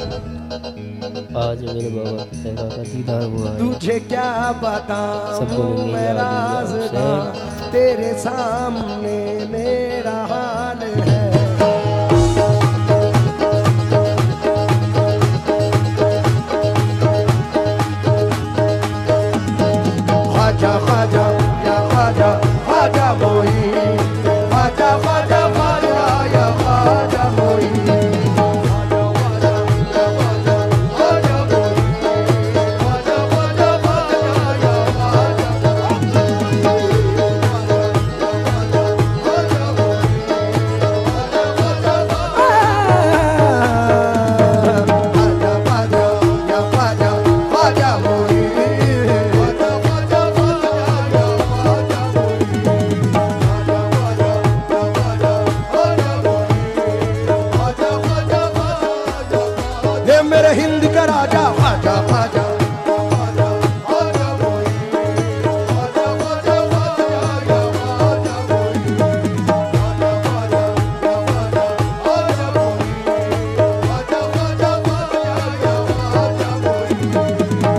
आज मेरे बाबा की तहरा का दीदार हुआ है। तुझे क्या बताऊं सबको मिलेंगे मैं याद राज़दां, तेरे सामने मेरा हाल है। ख्वाजा ख्वाजा या ख्वाजा ख्वाजा मोई, ख्वाजा ख्वाजा ख्वाजा या ख्वाजा मोई, मेरे हिंद का राजा ख्वाजा ख्वाजा,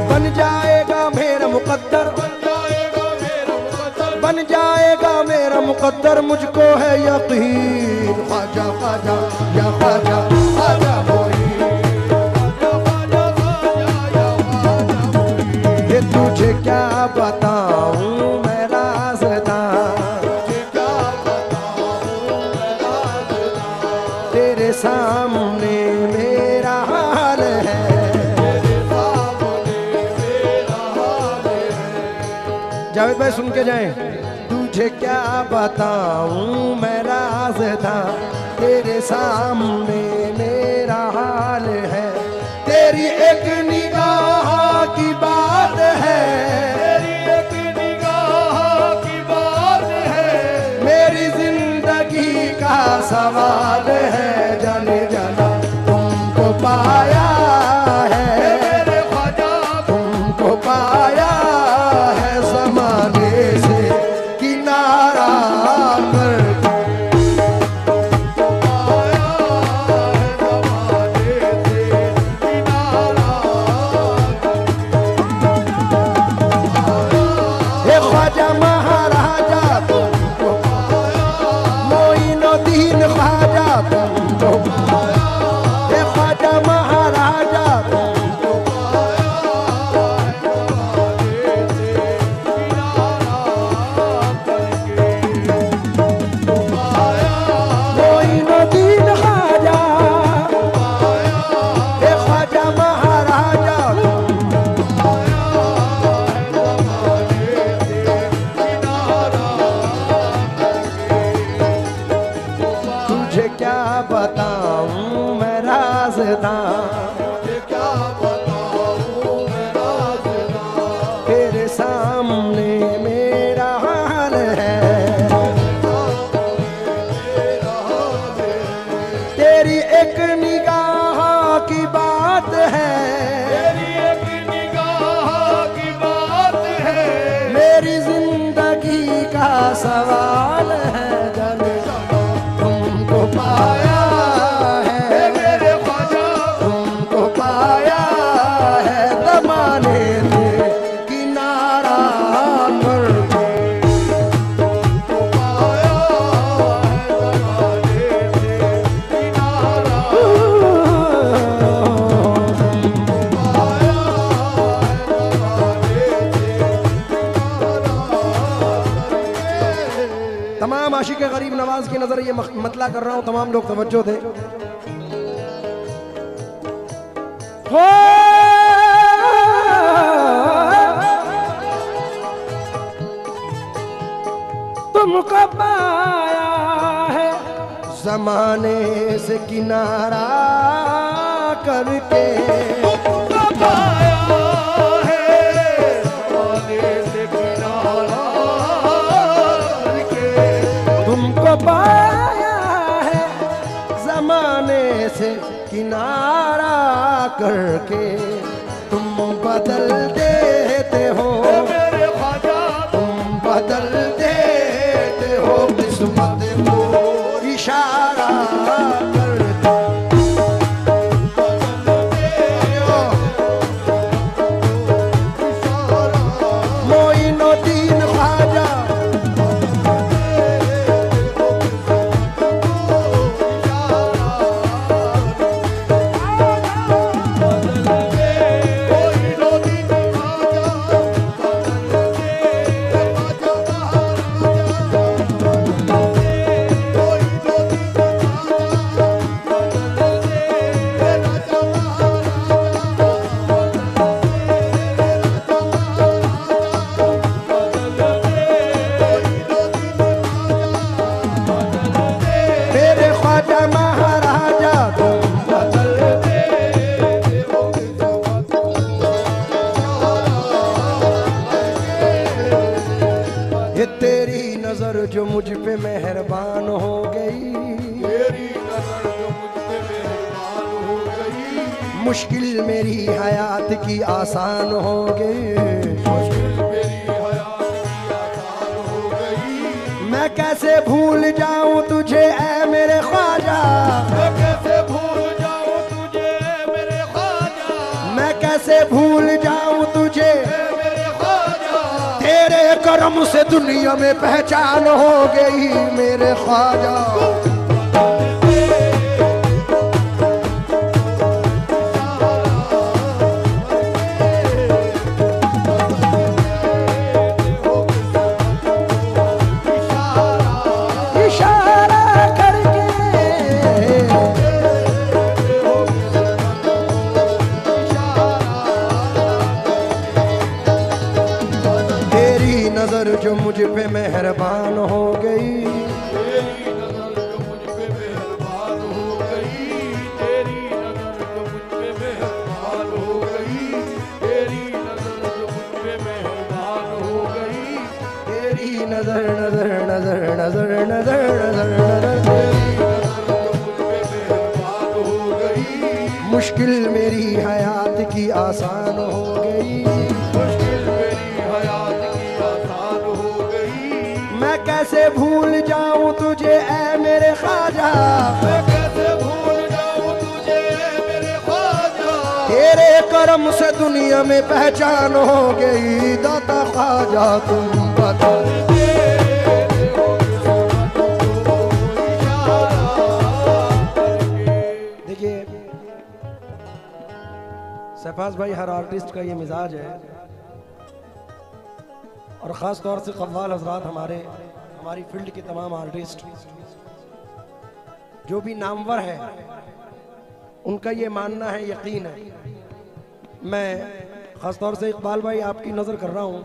बन जाएगा मेरा मुकद्दर, बन जाएगा मेरा मुकद्दर, मुझको है यकीन। ख्वाजा ख्वाजा या ख्वाजा ख्वाजा मोई, तुझे क्या बताऊं मैं राज़दां, तेरे सामने मेरा हाल है। जावेद भाई सुन के जाएं। तुझे क्या बताऊं मैं राज़दां, तेरे सामने मेरा हाल है। तेरी एक निगाह की बात है, तेरी एक निगाह की बात है, मेरी जिंदगी का सवाल है। जाने जाना तुमको पाया है मेरे ख्वाजा, तुमको पाया है ज़माने से किनारा करके, ख्वाजा महाराजा तुमको मोइनुद्दीन ख्वाजा तुमको, ख्वाजा महाराजा तुमको, मोइनुद्दीन ख्वाजा, ख्वाजा महाराजा तुझे क्या बताऊं मैं राज़दां, तेरे सामने मेरा हाल है। तेरी एक निगाह की बात है, तेरी एक निगाह की बात है, मेरी जिंदगी का सवाल है। जाने तुमको पाया है मेरे ख्वाजा, तुमको पाया है ज़माने से किनारा करके, तुमको पाया है ज़माने से किनारा, तुमको पाया है ज़माने से। तमाम आशिक गरीब नवाज की नजर ये मतला कर रहा हूं, तमाम लोग तवज्जो दें। तुमको पाया है ज़माने से किनारा करके, तुमको पाया है ज़माने से किनारा करके, तुमको पाया है ज़माने से किनारा करके, तुम बदल देते हो मेरे ख्वाजा, तुम बदल देते हो किस्मत को इशारा करके, मुश्किल मेरी हयात की आसान हो गई, मुश्किल मेरी हयात की आसान हो गई। मैं कैसे भूल जाऊं तुझे ऐ मेरे ख्वाजा, मैं कैसे भूल जाऊं तुझे मेरे ख्वाजा, मैं कैसे भूल जाऊं तुझे, मेरे ख्वाजा। तेरे करम से दुनिया में पहचान हो गई मेरे ख्वाजा। इशारा करके तेरी नजर जो मुझ पे मेहरबान हो गई, तेरी नजर जो मुझ पे मेहरबान हो गई, तेरी नजर जो मुझ पे मेहरबान हो गई, तेरी नजर जो मुझ पे मेहरबान हो गई, तेरी नजर नजर नजर नजर नजर नजर नजर तेरी नजर जो मुझ पे मेहरबान हो गई। मुश्किल मेरी हयात की आसान हो गई, मुश्किल मेरी हयात की आसान हो गई। मैं कैसे भूल जाऊं तुझे ऐ मेरे ख्वाजा, मैं कैसे भूल जाऊं तुझे मेरे ख्वाजा, तेरे करम से दुनिया में पहचान हो गई दाता ख्वाजा तुम बता। देखिए शहबाज भाई, हर आर्टिस्ट का ये मिजाज है, और ख़ास तौर से कव्वाल हजरात, हमारी फील्ड के तमाम आर्टिस्ट जो भी नामवर है, उनका ये मानना है, यकीन है। मैं ख़ास तौर से इकबाल भाई आपकी नज़र कर रहा हूँ,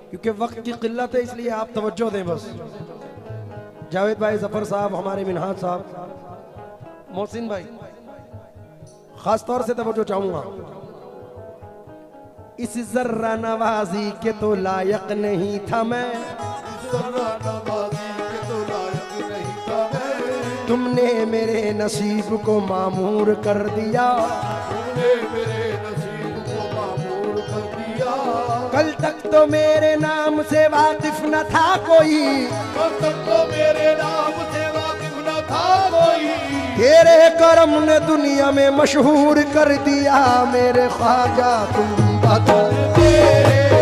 क्योंकि वक्त की किल्लत है, इसलिए आप तवज्जो दें बस। जावेद भाई, जफ़र साहब, हमारे मिनहाज साहब, मोहसिन भाई, ख़ास तौर से तवज्जो चाहूँगा। इस जर्रा नवाजी के तो लायक नहीं था मैं, जर्रा नवाजी के तो लायक नहीं था मैं, तुमने मेरे नसीब को मामूर कर दिया, तूने मेरे नसीब को मामूर कर दिया। कल तक तो मेरे नाम से वाकिफ न था कोई, कल तक तो मेरे नाम से वाकिफ न था कोई, तेरे करम ने दुनिया में मशहूर कर दिया मेरे ख्वाजा तुम बता। तेरे